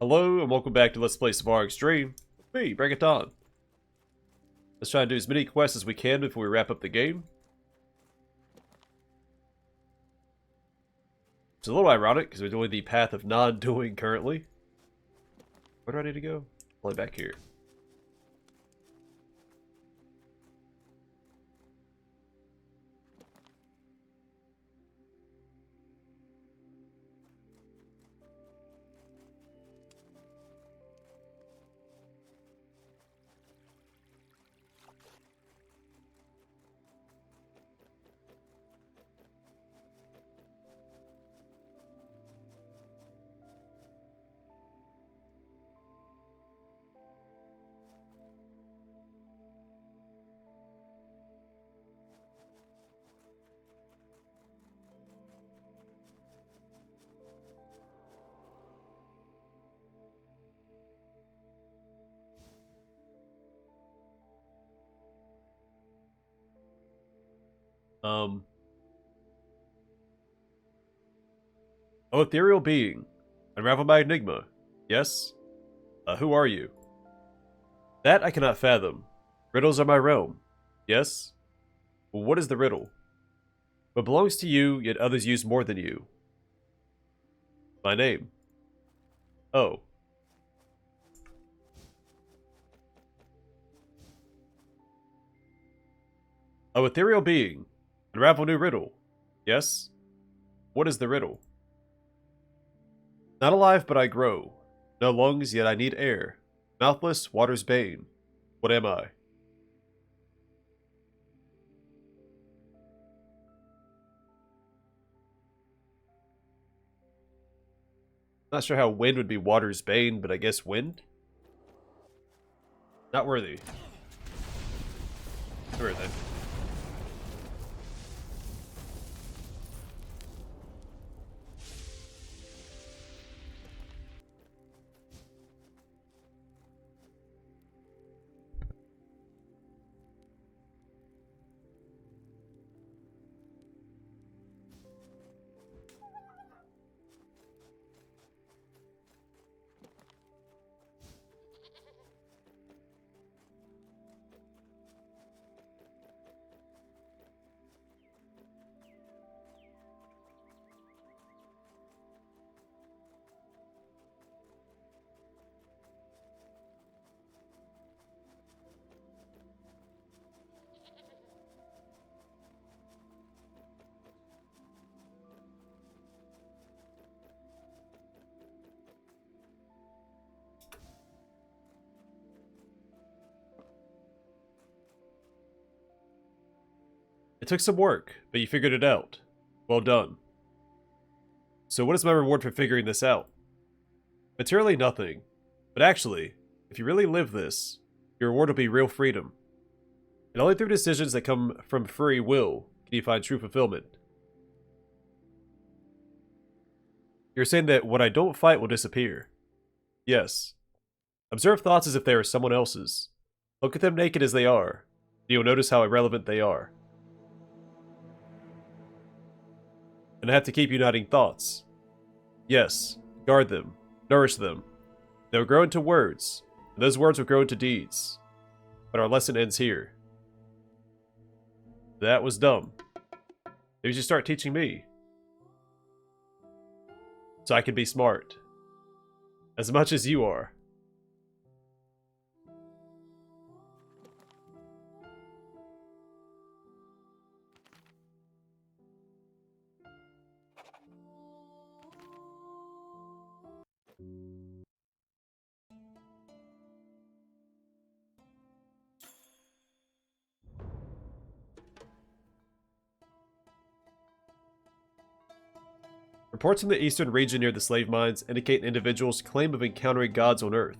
Hello and welcome back to Let's Play Svarog stream. Me, bring it on. Let's try and do as many quests as we can before we wrap up the game. It's a little ironic because we're doing the path of non-doing currently. Where do I need to go? Only back here. Oh, ethereal being. Unravel my enigma. Yes? Who are you? That I cannot fathom. Riddles are my realm. Yes? Well, what is the riddle? What belongs to you, yet others use more than you? My name. Oh. Oh, ethereal being. Unravel new riddle. Yes? What is the riddle? Not alive, but I grow. No lungs, yet I need air. Mouthless, water's bane. What am I? Not sure how wind would be water's bane, but I guess wind? Not worthy. Sure then. It took some work, but you figured it out. Well done. So what is my reward for figuring this out? Materially nothing. But actually, if you really live this, your reward will be real freedom. And only through decisions that come from free will can you find true fulfillment. You're saying that what I don't fight will disappear. Yes. Observe thoughts as if they are someone else's. Look at them naked as they are, and you'll notice how irrelevant they are. And I have to keep uniting thoughts. Yes, guard them, nourish them. They will grow into words, and those words will grow into deeds. But our lesson ends here. That was dumb. Maybe you should start teaching me. So I can be smart. As much as you are. Reports from the eastern region near the slave mines indicate an individual's claim of encountering gods on Earth.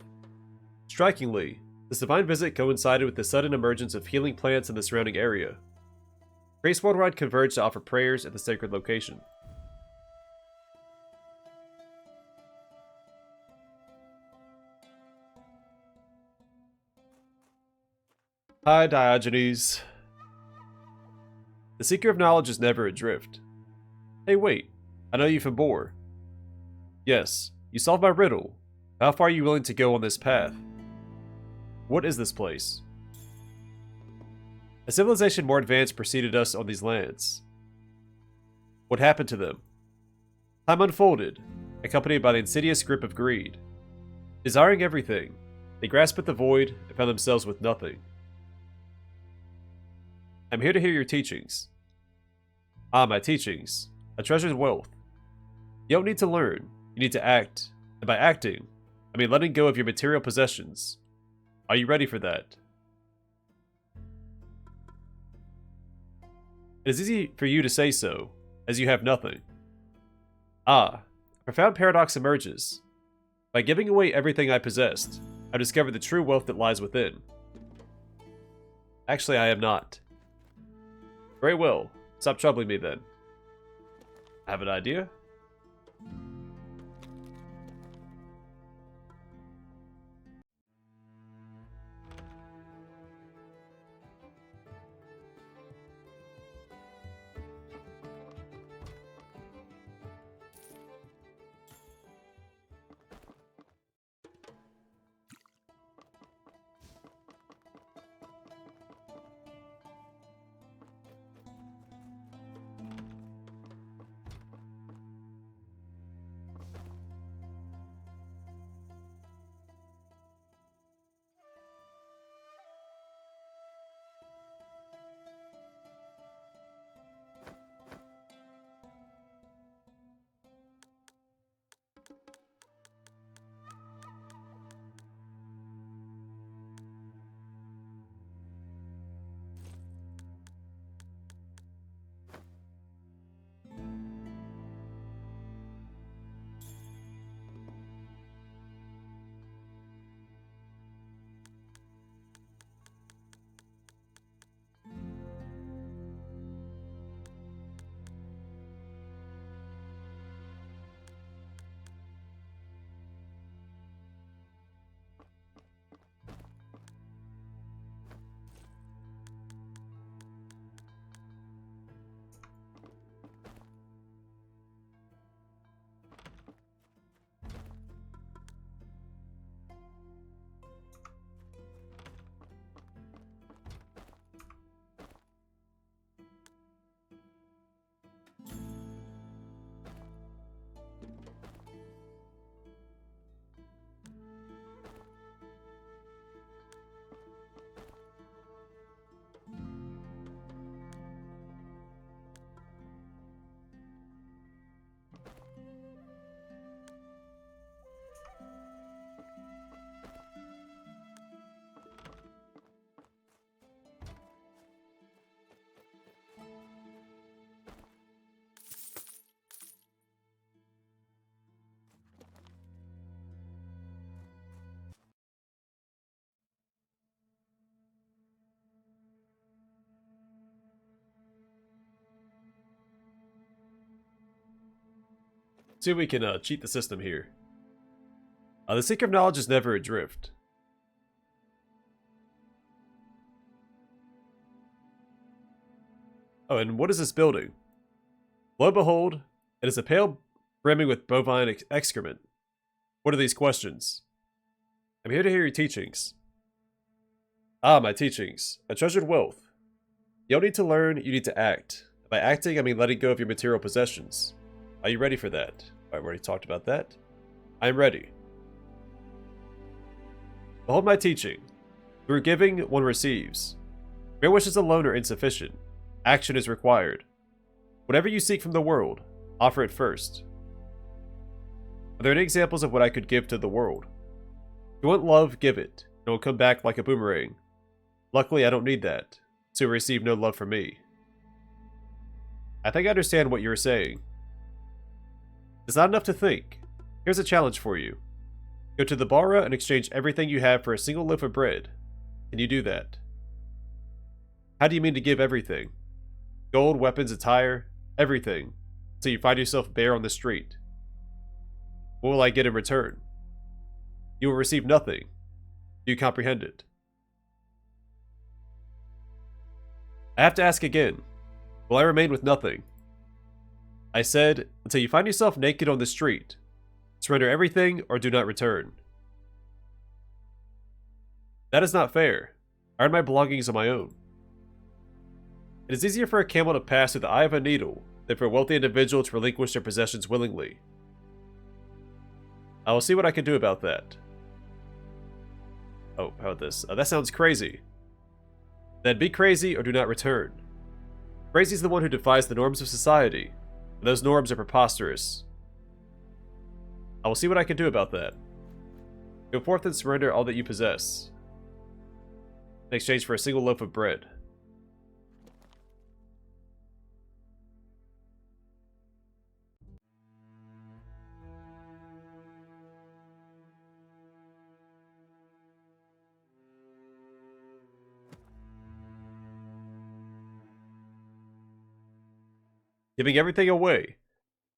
Strikingly, this divine visit coincided with the sudden emergence of healing plants in the surrounding area. Priests worldwide converged to offer prayers at the sacred location. Hi, Diogenes. The seeker of knowledge is never adrift. Hey, wait. I know you from Boar. Yes, you solved my riddle. How far are you willing to go on this path? What is this place? A civilization more advanced preceded us on these lands. What happened to them? Time unfolded, accompanied by the insidious grip of greed. Desiring everything, they grasped at the void and found themselves with nothing. I'm here to hear your teachings. Ah, my teachings. A treasured wealth. You don't need to learn, you need to act. And by acting, I mean letting go of your material possessions. Are you ready for that? It is easy for you to say so, as you have nothing. Ah, a profound paradox emerges. By giving away everything I possessed, I discovered the true wealth that lies within. Actually, I am not. Very well. Stop troubling me then. I have an idea? See if we can cheat the system here. The seeker of knowledge is never adrift. Oh, and what is this building? Lo and behold, it is a pail brimming with bovine excrement. What are these questions? I'm here to hear your teachings. Ah, my teachings. A treasured wealth. You don't need to learn, you need to act. By acting, I mean letting go of your material possessions. Are you ready for that? I've already talked about that. I am ready. Behold my teaching. Through giving, one receives. Mere wishes alone are insufficient. Action is required. Whatever you seek from the world, offer it first. Are there any examples of what I could give to the world? If you want love, give it. It will come back like a boomerang. Luckily, I don't need that, so you receive no love from me. I think I understand what you're saying. It's not enough to think. Here's a challenge for you. Go to the Bara and exchange everything you have for a single loaf of bread. Can you do that? How do you mean to give everything? Gold, weapons, attire, everything, so you find yourself bare on the street. What will I get in return? You will receive nothing. Do you comprehend it? I have to ask again. Will I remain with nothing? I said, until you find yourself naked on the street, surrender everything or do not return. That is not fair. I earned my belongings on my own. It is easier for a camel to pass through the eye of a needle than for a wealthy individual to relinquish their possessions willingly. I will see what I can do about that. Oh, how about this? That sounds crazy. Then be crazy or do not return. Crazy is the one who defies the norms of society, and those norms are preposterous. I will see what I can do about that. Go forth and surrender all that you possess, in exchange for a single loaf of bread. Giving everything away.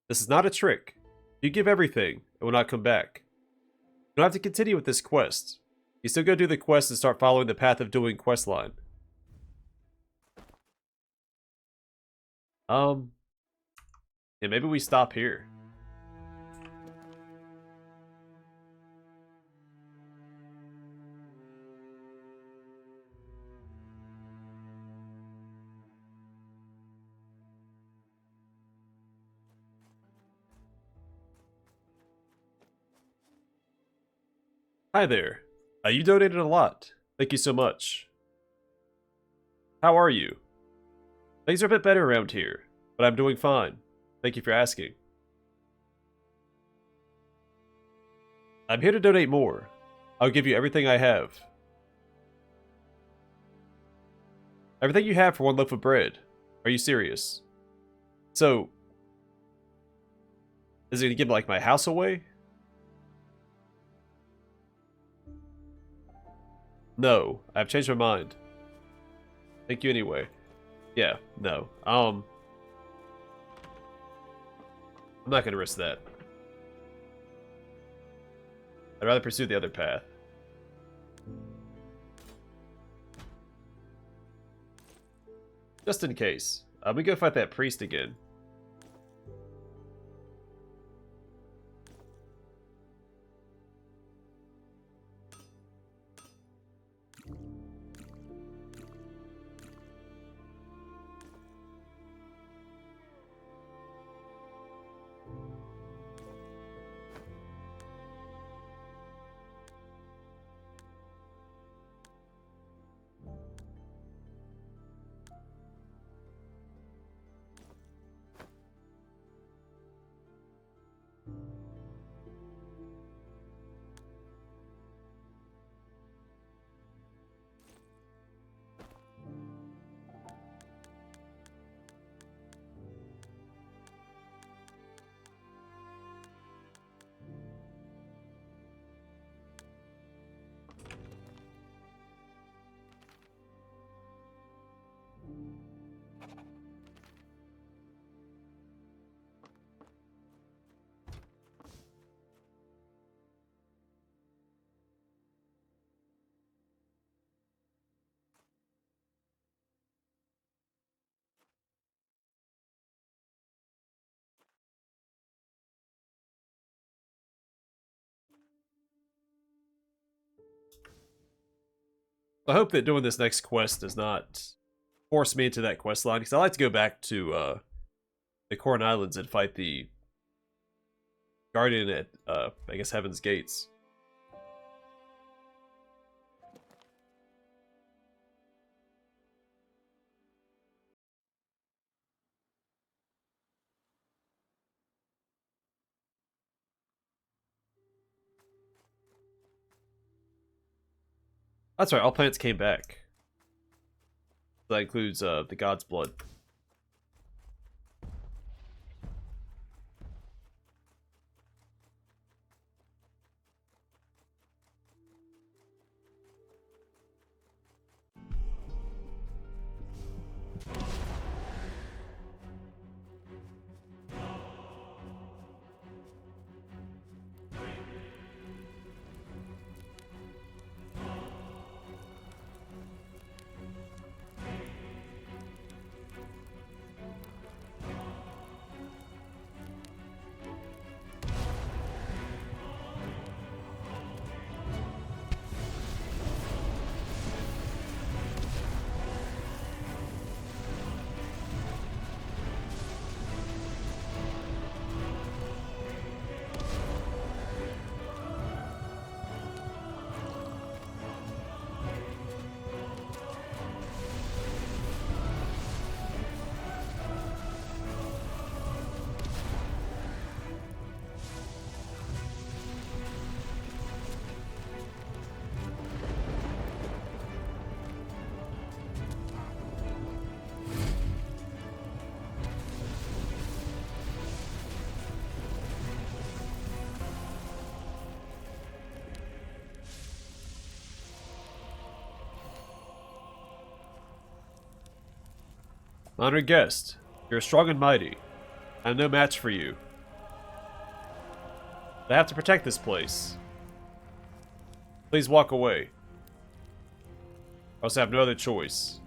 This is not a trick. If you give everything, it will not come back. You don't have to continue with this quest. You still go do the quest and start following the path of doing questline. Yeah, maybe we stop here. Hi there. You donated a lot. Thank you so much. How are you? Things are a bit better around here, but I'm doing fine. Thank you for asking. I'm here to donate more. I'll give you everything I have. Everything you have for one loaf of bread. Are you serious? So, is it gonna give like my house away? No, I've changed my mind. Thank you anyway. Yeah, no. I'm not gonna risk that. I'd rather pursue the other path. Just in case. We go fight that priest again. I hope that doing this next quest does not force me into that quest line, because I like to go back to the Corn Islands and fight the Guardian at, I guess, Heaven's Gates. That's right, all plants came back. That includes the God's Blood. Honored guest, you're strong and mighty. I'm no match for you. I have to protect this place. Please walk away. I also have no other choice.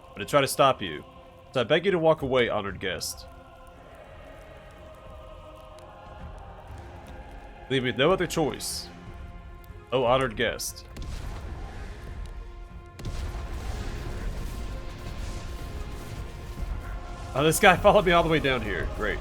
I'm gonna try to stop you. So I beg you to walk away, honored guest. Leave me with no other choice. Oh, honored guest. Oh, this guy followed me all the way down here. Great.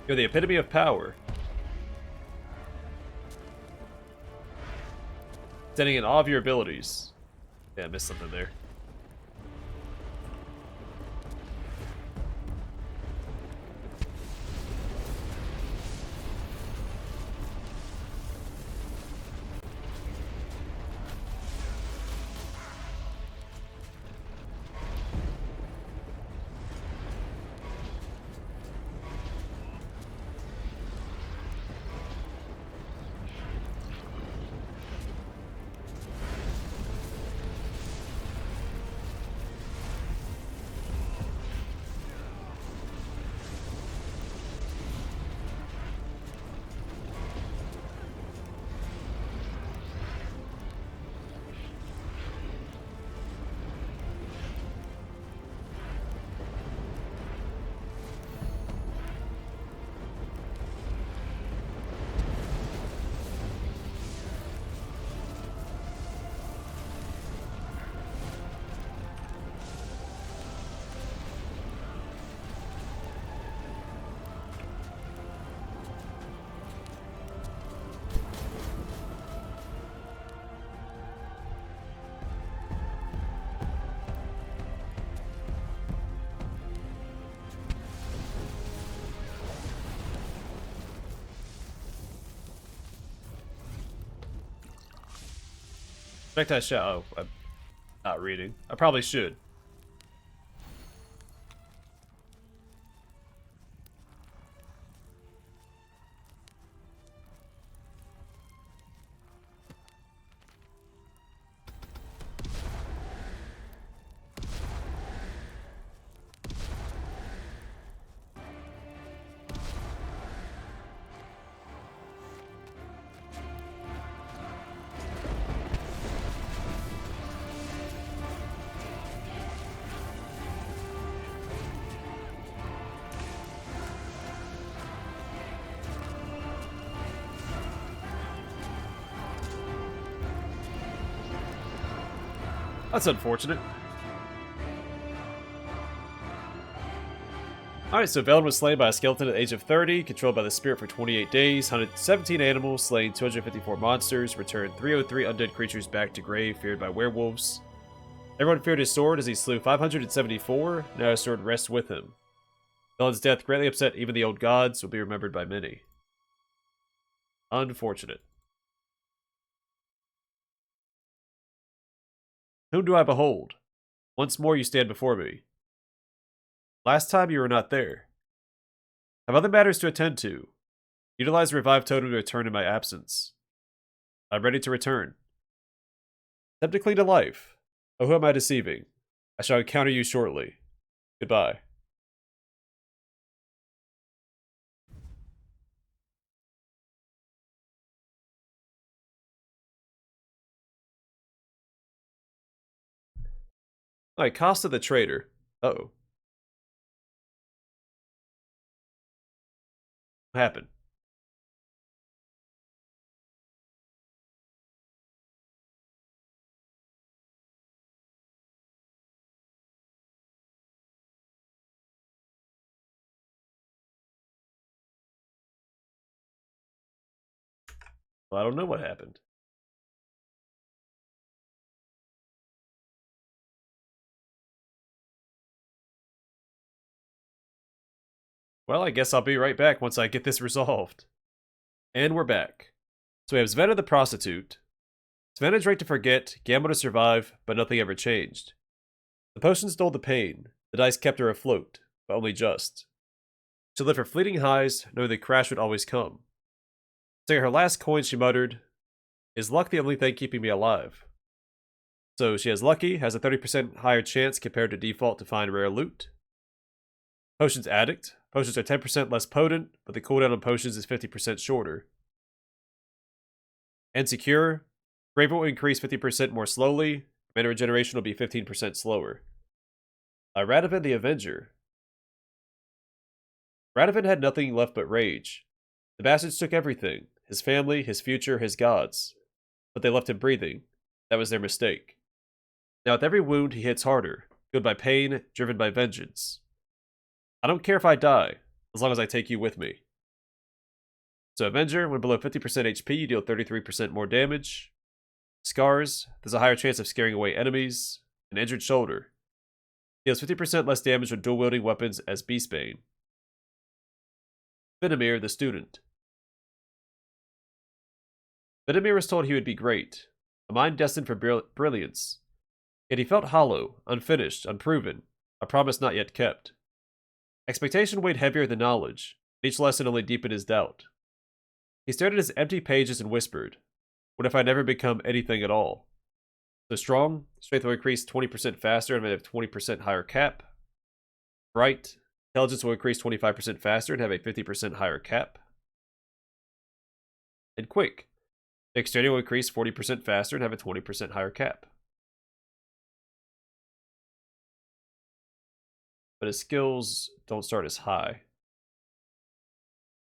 You're the epitome of power. Standing in awe of your abilities. Yeah, I missed something there. Expect I shall. Oh, I'm not reading. I probably should. That's unfortunate. Alright, so Velen was slain by a skeleton at the age of 30, controlled by the spirit for 28 days, hunted 17 animals, slain 254 monsters, returned 303 undead creatures back to grave, feared by werewolves. Everyone feared his sword as he slew 574, now his sword rests with him. Velen's death greatly upset even the old gods, will be remembered by many. Unfortunate. Whom do I behold? Once more you stand before me. Last time you were not there. Have other matters to attend to. Utilize the revive totem to return in my absence. I'm ready to return. Step to clean to life. Oh, who am I deceiving? I shall encounter you shortly. Goodbye. Alright, Costa the Traitor. Uh-oh. What happened? Well, I don't know what happened. Well, I guess I'll be right back once I get this resolved. And we're back. So we have Svenna the prostitute. Svenna drank to forget, gambled to survive, but nothing ever changed. The potions dulled the pain. The dice kept her afloat, but only just. She lived for fleeting highs, knowing the crash would always come. Taking her last coin, she muttered, "Is luck the only thing keeping me alive?" So she has lucky, has a 30% higher chance compared to default to find rare loot. Potions addict. Potions are 10% less potent, but the cooldown on potions is 50% shorter. And secure. Bravery will increase 50% more slowly. Mana regeneration will be 15% slower. Radovan the Avenger. Radovan had nothing left but rage. The bastards took everything. His family, his future, his gods. But they left him breathing. That was their mistake. Now with every wound he hits harder. Fueled by pain, driven by vengeance. I don't care if I die, as long as I take you with me. So Avenger, when below 50% HP, you deal 33% more damage. Scars, there's a higher chance of scaring away enemies. An injured shoulder. Deals 50% less damage when dual-wielding weapons as Beastbane. Venomir, the student. Venomir was told he would be great, a mind destined for brilliance. Yet he felt hollow, unfinished, unproven, a promise not yet kept. Expectation weighed heavier than knowledge, and each lesson only deepened his doubt. He stared at his empty pages and whispered, "What if I never become anything at all?" So strong, strength will increase 20% faster and have a 20% higher cap. Bright, intelligence will increase 25% faster and have a 50% higher cap. And quick, dexterity will increase 40% faster and have a 20% higher cap. But his skills don't start as high.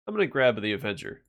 I'm going to grab the Avenger.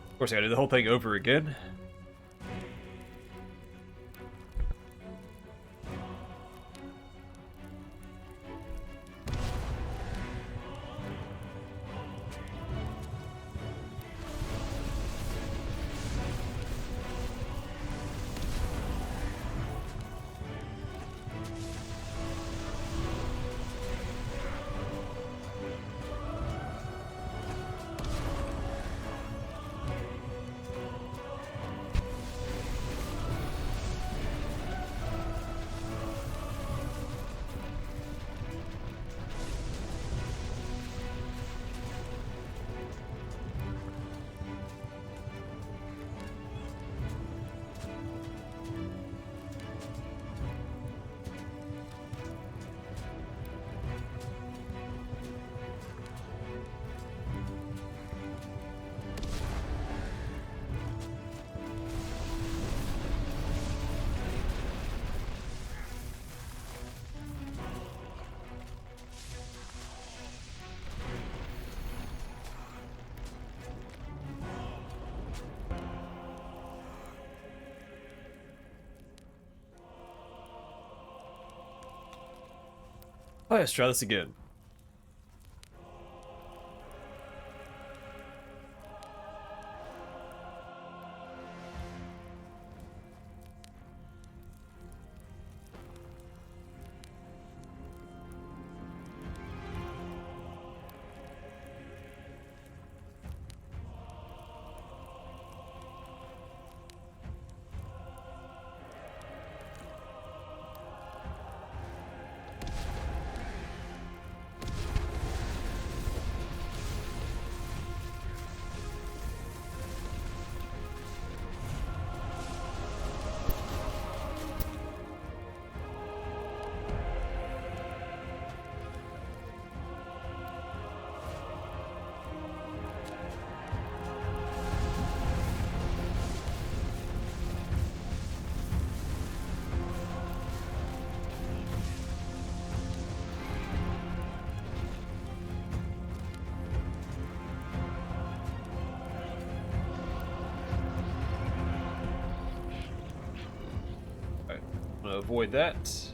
Of course, I gotta do the whole thing over again. Alright, let's try this again. Avoid that.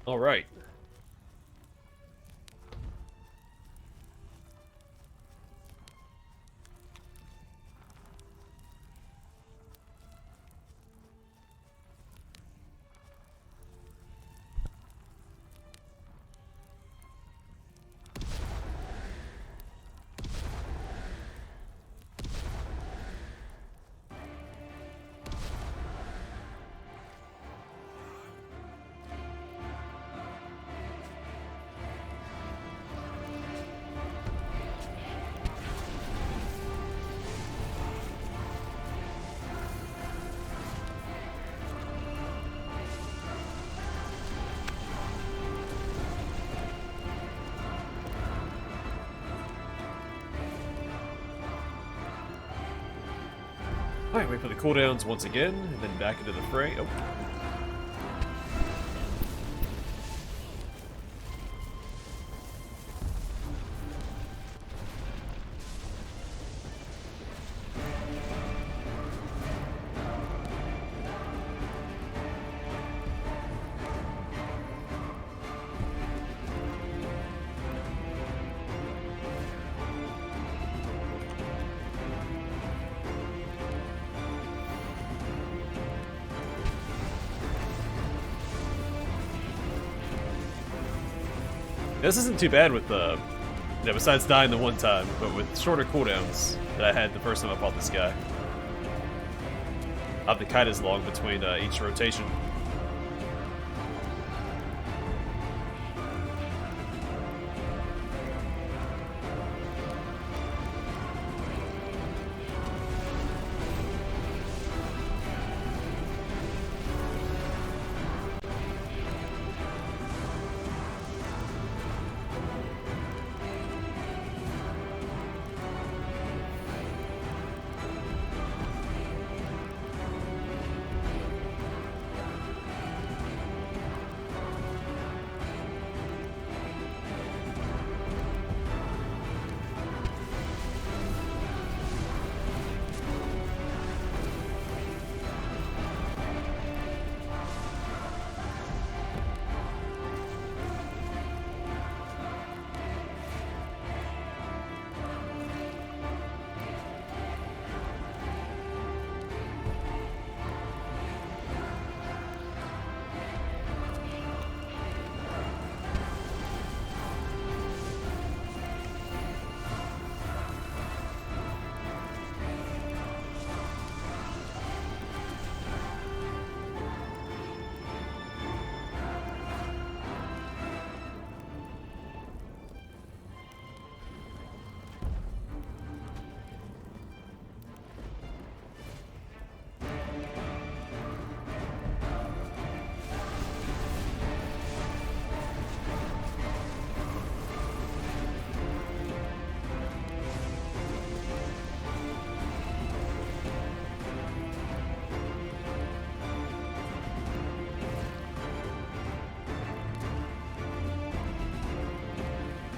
All right. Alright, wait for the cooldowns once again, and then back into the fray. Oh. This isn't too bad with the Yeah, besides dying the one time, but with shorter cooldowns that I had the first time I fought this guy. I have to kite as long between each rotation.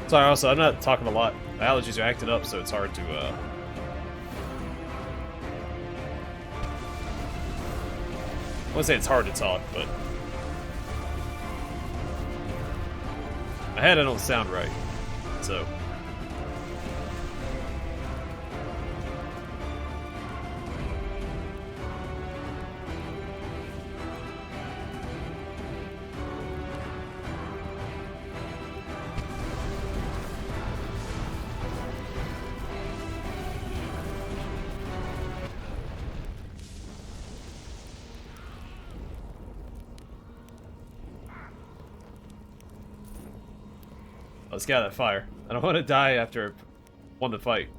Sorry, also, I'm not talking a lot. My allergies are acting up, so it's hard to, I wouldn't say it's hard to talk, but my head, I don't sound right, so. Let's get out of that fire. I don't want to die after I won the fight.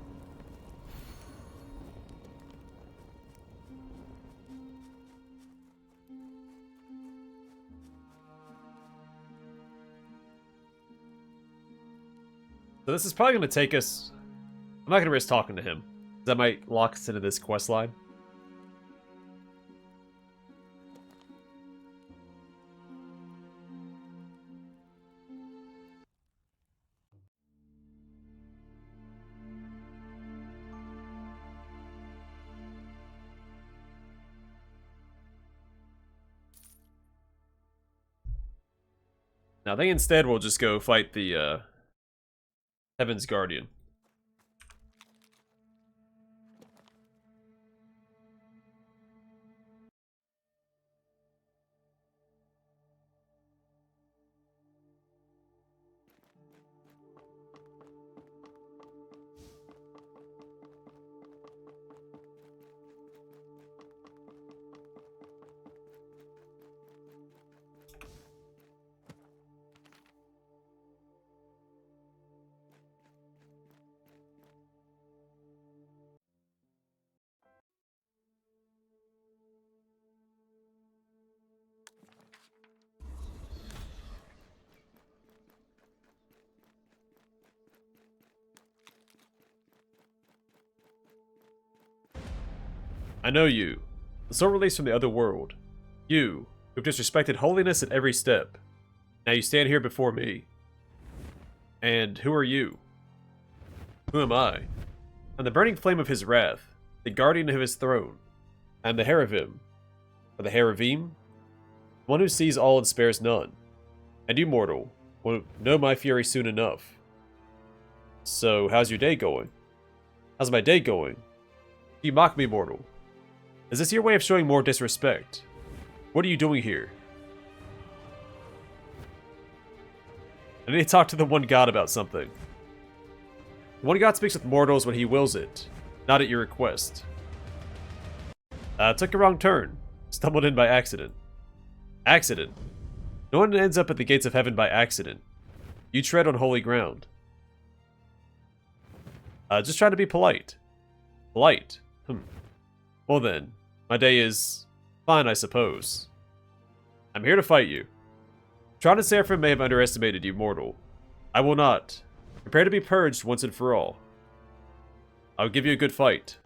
So this is probably going to take us... I'm not going to risk talking to him. That might lock us into this quest line. Now, I think instead we'll just go fight the Heaven's Guardian. I know you, the soul released from the other world. You, who've disrespected holiness at every step. Now you stand here before me. And who are you? Who am I? I'm the burning flame of his wrath, the guardian of his throne. I'm the Haravim, or the Haravim, one who sees all and spares none. And you, mortal, will know my fury soon enough. So, how's your day going? How's my day going? You mock me, mortal. Is this your way of showing more disrespect? What are you doing here? I need to talk to the one god about something. One god speaks with mortals when he wills it, not at your request. Took a wrong turn. Stumbled in by accident. Accident. No one ends up at the gates of heaven by accident. You tread on holy ground. Just try to be polite. Polite? Well then, my day is fine, I suppose. I'm here to fight you. Tron and Seraphim may have underestimated you, mortal. I will not. Prepare to be purged once and for all. I'll give you a good fight.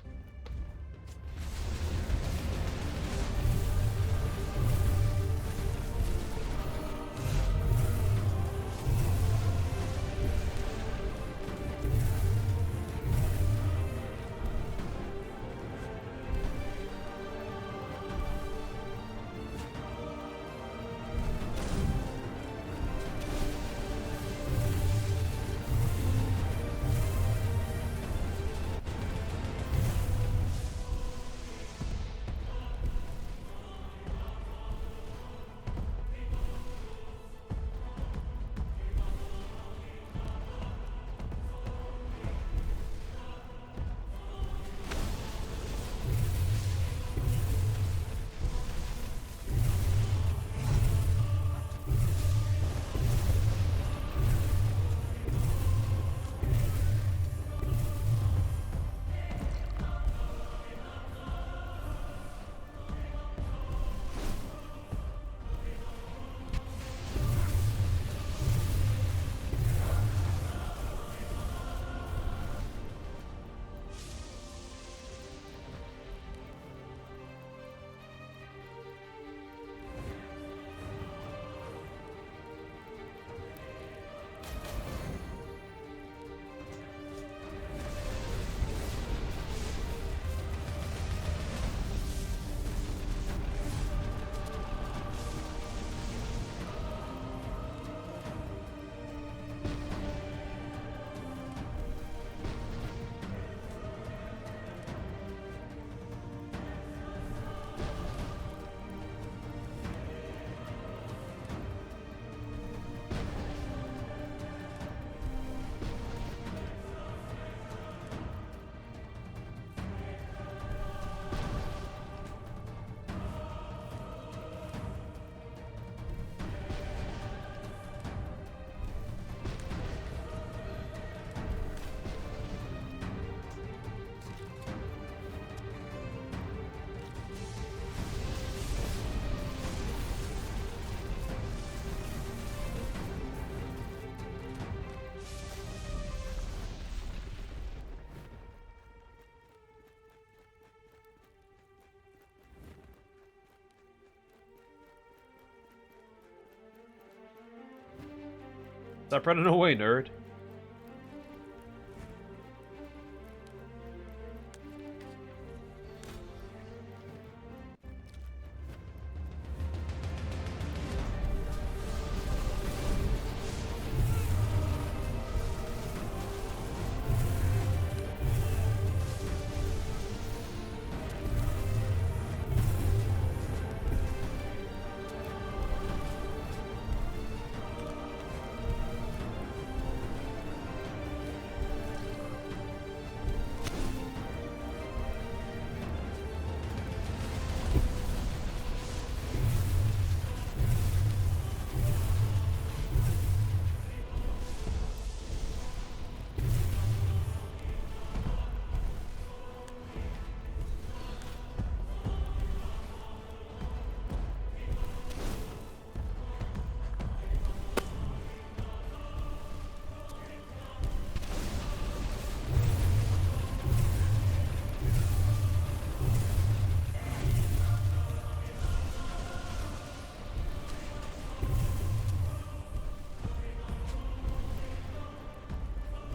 Stop running away, nerd.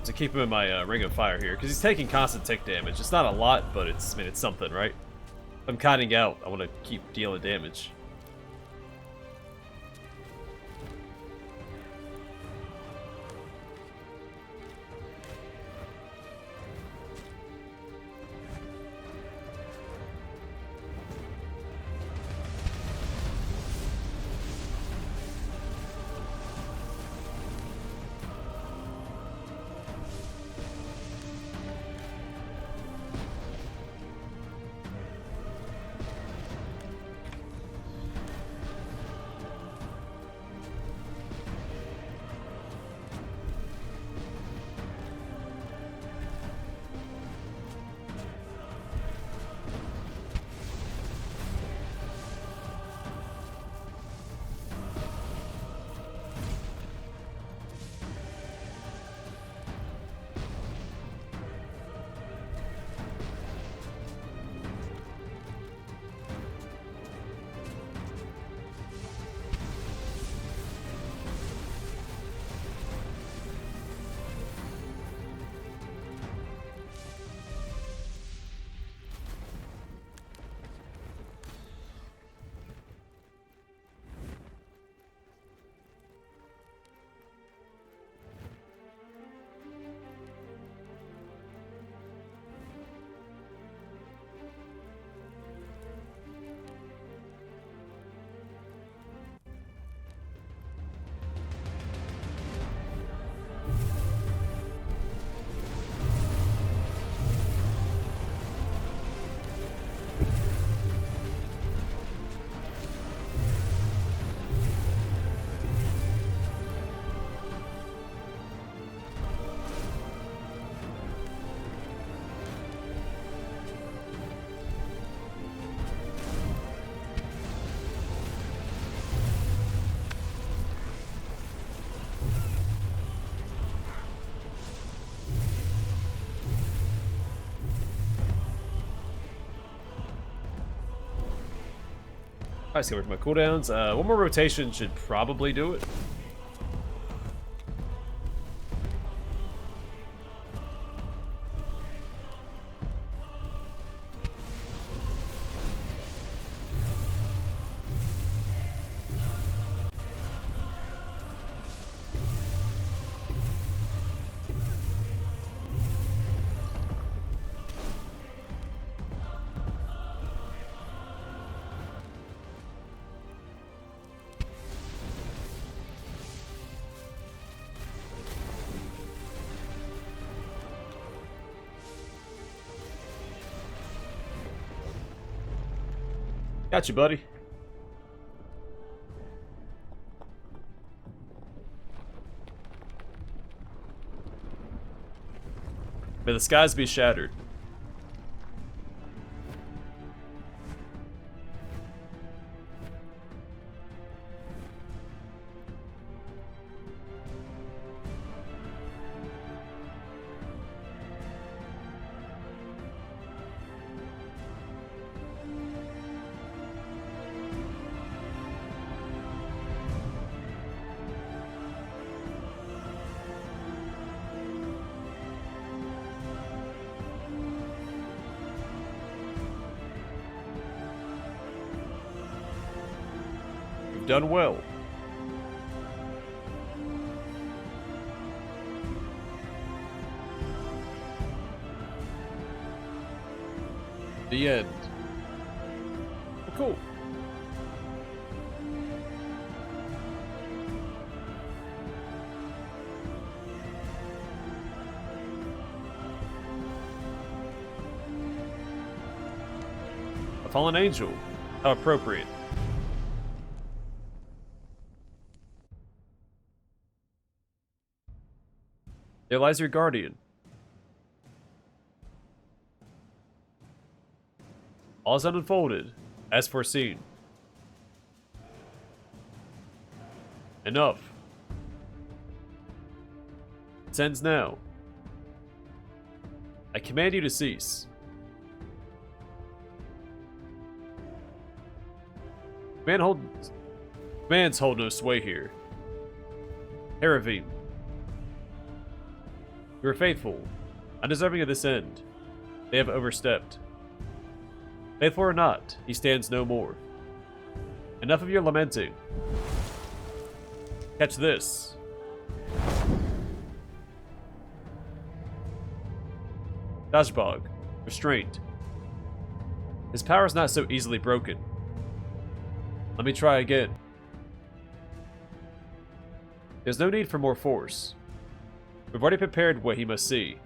To keep him in my ring of fire here, because he's taking constant tick damage. It's not a lot, but it's, I mean, it's something, right? If I'm kiting out, I want to keep dealing damage. Alright, so with my cooldowns. One more rotation should probably do it. Got you, buddy. May the skies be shattered. You've done well. The end. Well, cool. A fallen angel. How appropriate. There lies your guardian. All is unfolded, as foreseen. Enough. It ends now. I command you to cease. Commands hold no sway here. Haravim. You are faithful, undeserving of this end. They have overstepped. Faithful or not, he stands no more. Enough of your lamenting. Catch this. Dashbog, restraint. His power is not so easily broken. Let me try again. There's no need for more force. We've already prepared what he must see.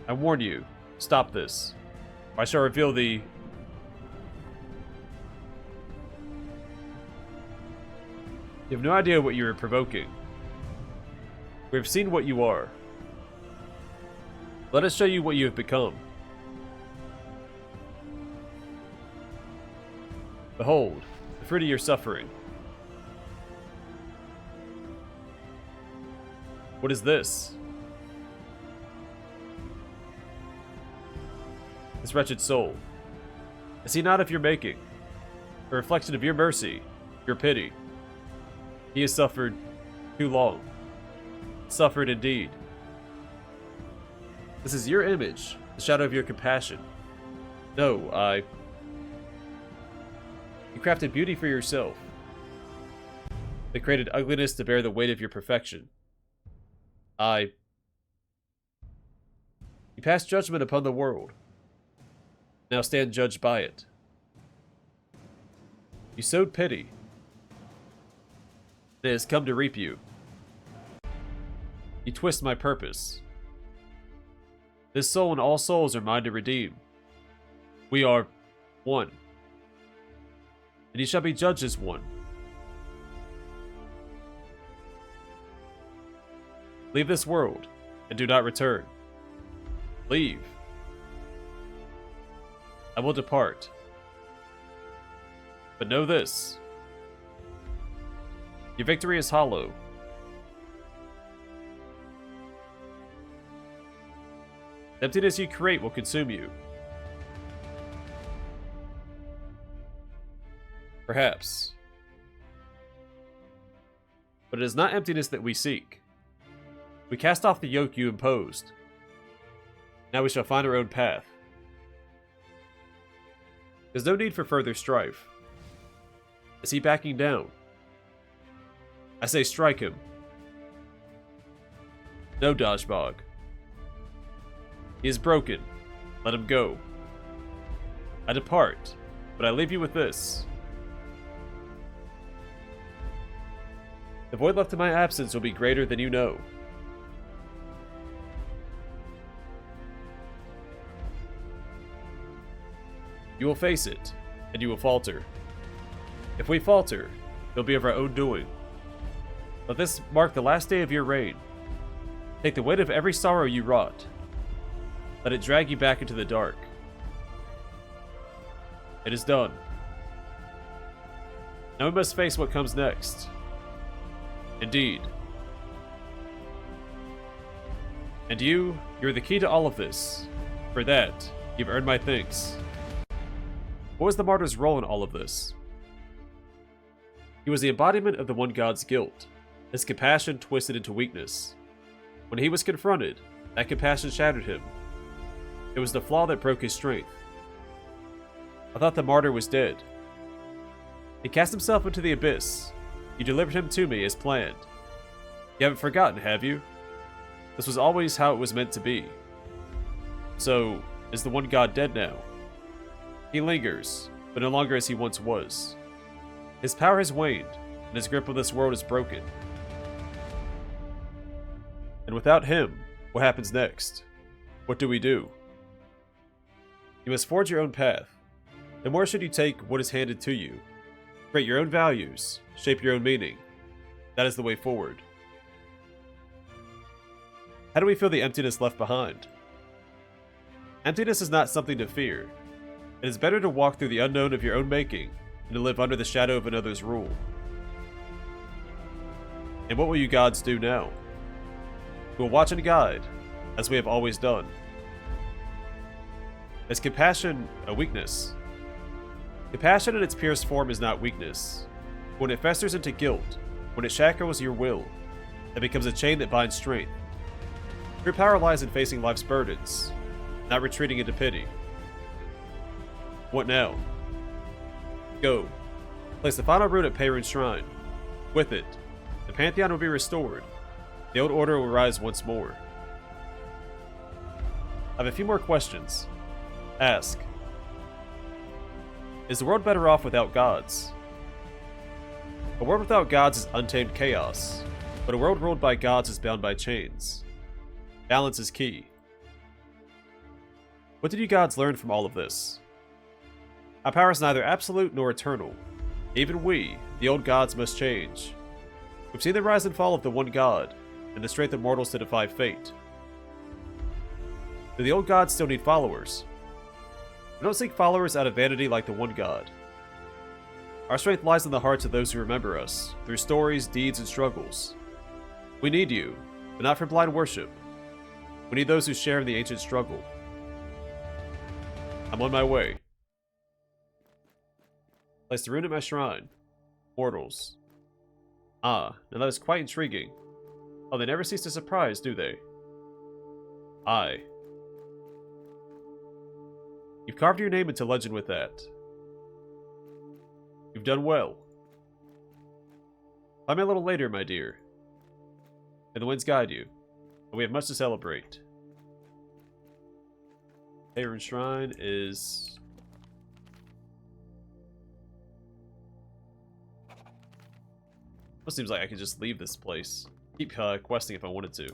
I warn you, stop this. Or I shall reveal the... You have no idea what you are provoking. We have seen what you are. Let us show you what you have become. Behold, the fruit of your suffering. What is this? This wretched soul. Is he not of your making? A reflection of your mercy, your pity. He has suffered too long. Suffered indeed. This is your image, the shadow of your compassion. No, You crafted beauty for yourself. They created ugliness to bear the weight of your perfection. You passed judgment upon the world. Now stand judged by it. You sowed pity. It has come to reap you. You twist my purpose. This soul and all souls are mine to redeem. We are one. And you shall be judged as one. Leave this world, and do not return. Leave. I will depart. But know this. Your victory is hollow. The emptiness you create will consume you. Perhaps. But it is not emptiness that we seek. We cast off the yoke you imposed. Now we shall find our own path. There's no need for further strife. Is he backing down? I say strike him. No, Dodgebog. He is broken. Let him go. I depart, but I leave you with this. The void left in my absence will be greater than you know. You will face it, and you will falter. If we falter, it'll be of our own doing. Let this mark the last day of your reign. Take the weight of every sorrow you wrought. Let it drag you back into the dark. It is done. Now we must face what comes next. Indeed. And you're the key to all of this. For that, you've earned my thanks. What was the martyr's role in all of this? He was the embodiment of the one god's guilt, his compassion twisted into weakness. When he was confronted, that compassion shattered him. It was the flaw that broke his strength. I thought the martyr was dead. He cast himself into the abyss. You delivered him to me as planned. You haven't forgotten, have you? This was always how it was meant to be. So, is the one god dead now? He lingers, but no longer as he once was. His power has waned, and his grip of this world is broken. And without him, what happens next? What do we do? You must forge your own path. The more should you take what is handed to you. Create your own values, shape your own meaning. That is the way forward. How do we feel the emptiness left behind? Emptiness is not something to fear. It is better to walk through the unknown of your own making than to live under the shadow of another's rule. And what will you gods do now? We will watch and guide, as we have always done. Is compassion a weakness? Compassion in its purest form is not weakness. When it festers into guilt, when it shackles your will, it becomes a chain that binds strength. True power lies in facing life's burdens, not retreating into pity. What now? Go. Place the final rune at Perrin's shrine. With it, the Pantheon will be restored. The old order will rise once more. I have a few more questions. Ask. Is the world better off without gods? A world without gods is untamed chaos, but a world ruled by gods is bound by chains. Balance is key. What did you gods learn from all of this? Our power is neither absolute nor eternal. Even we, the old gods, must change. We've seen the rise and fall of the one god, and the strength of mortals to defy fate. Do the old gods still need followers? We don't seek followers out of vanity like the one god. Our strength lies in the hearts of those who remember us, through stories, deeds, and struggles. We need you, but not for blind worship. We need those who share in the ancient struggle. I'm on my way. Place the rune at my shrine. Mortals. Ah, now that is quite intriguing. Oh, they never cease to surprise, do they? Aye. You've carved your name into legend with that. You've done well. Find me a little later, my dear. May the winds guide you. And we have much to celebrate. Perrin's Shrine is... It seems like I could just leave this place. Keep questing if I wanted to.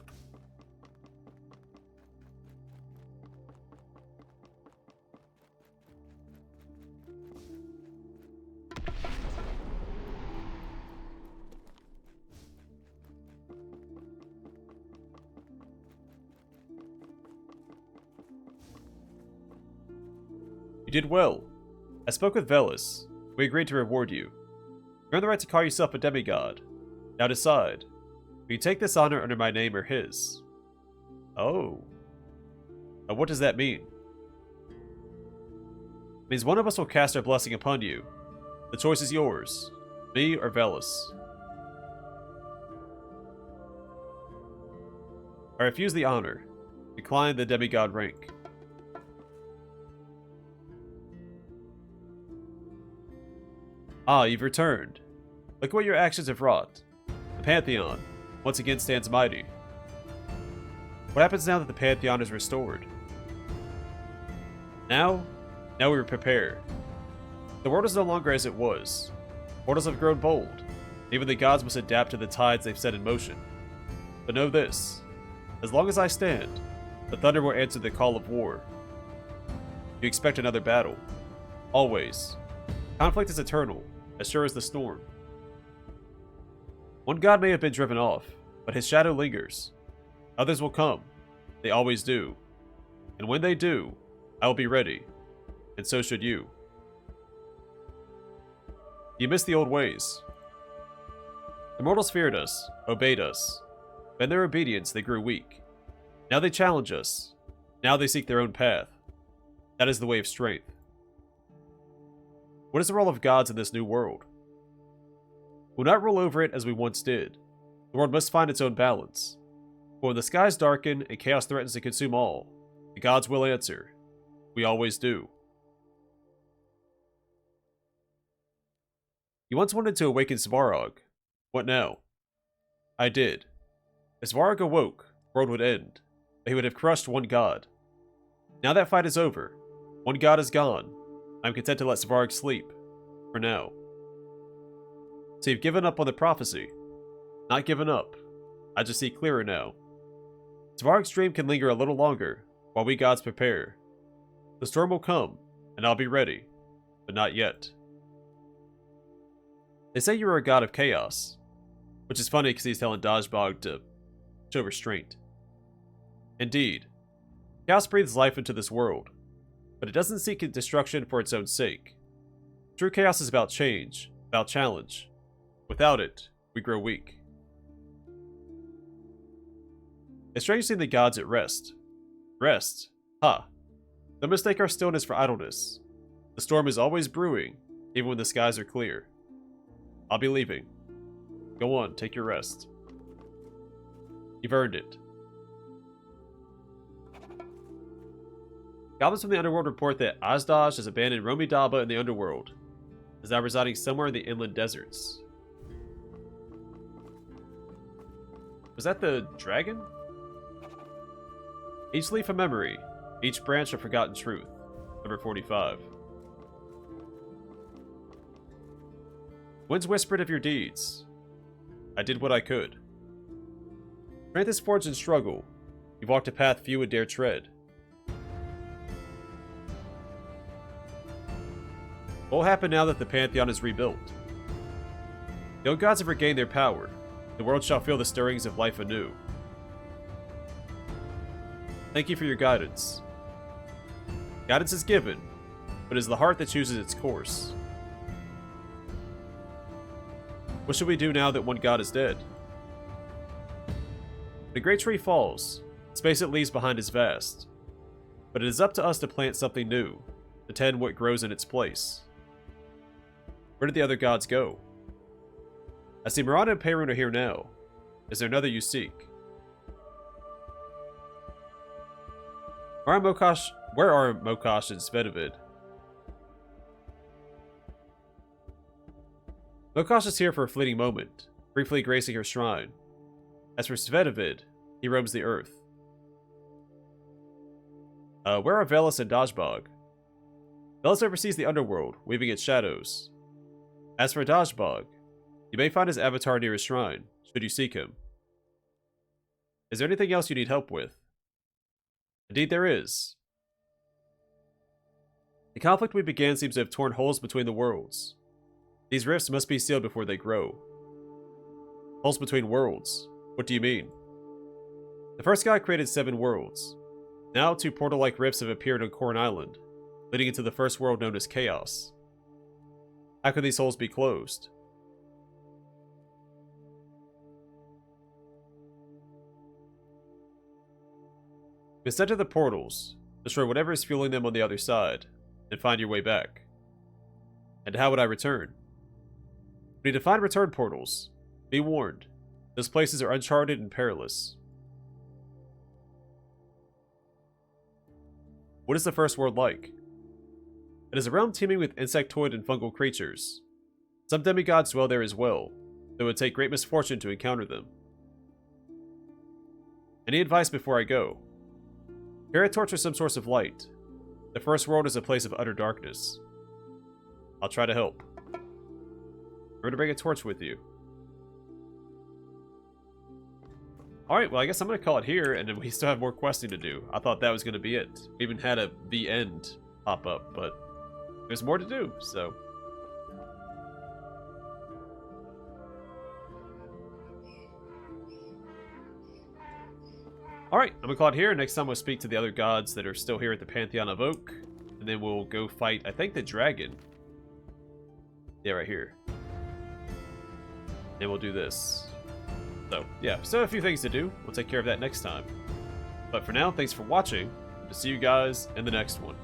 You did well. I spoke with Velis. We agreed to reward you. You earned the right to call yourself a demigod. Now decide. Will you take this honor under my name or his? Oh. Now what does that mean? It means one of us will cast our blessing upon you. The choice is yours. Me or Velis. I refuse the honor. Decline the demigod rank. Ah, you've returned. Look at what your actions have wrought. The Pantheon once again stands mighty. What happens now that the Pantheon is restored? Now we prepare. The world is no longer as it was. Mortals have grown bold. Even the gods must adapt to the tides they've set in motion. But know this. As long as I stand, the thunder will answer the call of war. You expect another battle. Always. Conflict is eternal, as sure as the storm. One god may have been driven off, but his shadow lingers. Others will come. They always do. And when they do, I will be ready. And so should you. You miss the old ways. The mortals feared us, obeyed us. But in their obedience, they grew weak. Now they challenge us. Now they seek their own path. That is the way of strength. What is the role of gods in this new world? We'll not rule over it as we once did. The world must find its own balance. For when the skies darken and chaos threatens to consume all, the gods will answer. We always do. You once wanted to awaken Svarog. What now? I did. If Svarog awoke, the world would end, but he would have crushed one god. Now that fight is over. One god is gone. I'm content to let Svarog sleep. For now. So you've given up on the prophecy. Not given up. I just see clearer now. Svarog's dream can linger a little longer, while we gods prepare. The storm will come, and I'll be ready. But not yet. They say you are a god of chaos. Which is funny because he's telling Dodgebog to show restraint. Indeed. Chaos breathes life into this world. But it doesn't seek destruction for its own sake. True chaos is about change, about challenge. Without it, we grow weak. It's strange seeing the gods at rest. Rest? Ha! Don't mistake our stillness for idleness. The storm is always brewing, even when the skies are clear. I'll be leaving. Go on, take your rest. You've earned it. Goblins from the Underworld report that Azdash has abandoned Romi Daba in the Underworld, is now residing somewhere in the inland deserts. Was that the dragon? Each leaf a memory, each branch a forgotten truth. Number 45. Winds whispered of your deeds. I did what I could. Strength is forged in struggle. You've walked a path few would dare tread. What will happen now that the Pantheon is rebuilt? The old gods have regained their power. The world shall feel the stirrings of life anew. Thank you for your guidance. Guidance is given, but it is the heart that chooses its course. What should we do now that one god is dead? The great tree falls. The space it leaves behind is vast. But it is up to us to plant something new, to tend what grows in its place. Where did the other gods go? I see Miranda and Perun are here now. Is there another you seek? Where are Mokosh and Svedovid? Mokosh is here for a fleeting moment, briefly gracing her shrine. As for Svedovid, he roams the earth. Where are Velis and Dodgebog? Velis oversees the Underworld, weaving its shadows. As for Dodgebog, you may find his avatar near his shrine, should you seek him. Is there anything else you need help with? Indeed there is. The conflict we began seems to have torn holes between the worlds. These rifts must be sealed before they grow. Holes between worlds? What do you mean? The first god created 7 worlds. Now 2 portal-like rifts have appeared on Corn Island, leading into the first world known as Chaos. How could these holes be closed? Enter the portals, destroy whatever is fueling them on the other side, and find your way back. And how would I return? We need to find return portals. Be warned. Those places are uncharted and perilous. What is the first world like? It is a realm teeming with insectoid and fungal creatures. Some demigods dwell there as well, though it would take great misfortune to encounter them. Any advice before I go? Carry a torch or some source of light. The first world is a place of utter darkness. I'll try to help. Remember to bring a torch with you. Alright, well I guess I'm going to call it here, and then we still have more questing to do. I thought that was going to be it. We even had a the end pop up, but there's more to do, so... Alright, I'm going to call it here. Next time we'll speak to the other gods that are still here at the Pantheon of Oak. And then we'll go fight, I think, the dragon. Yeah, right here. And we'll do this. So, yeah, still a few things to do. We'll take care of that next time. But for now, thanks for watching. I'll see you guys in the next one.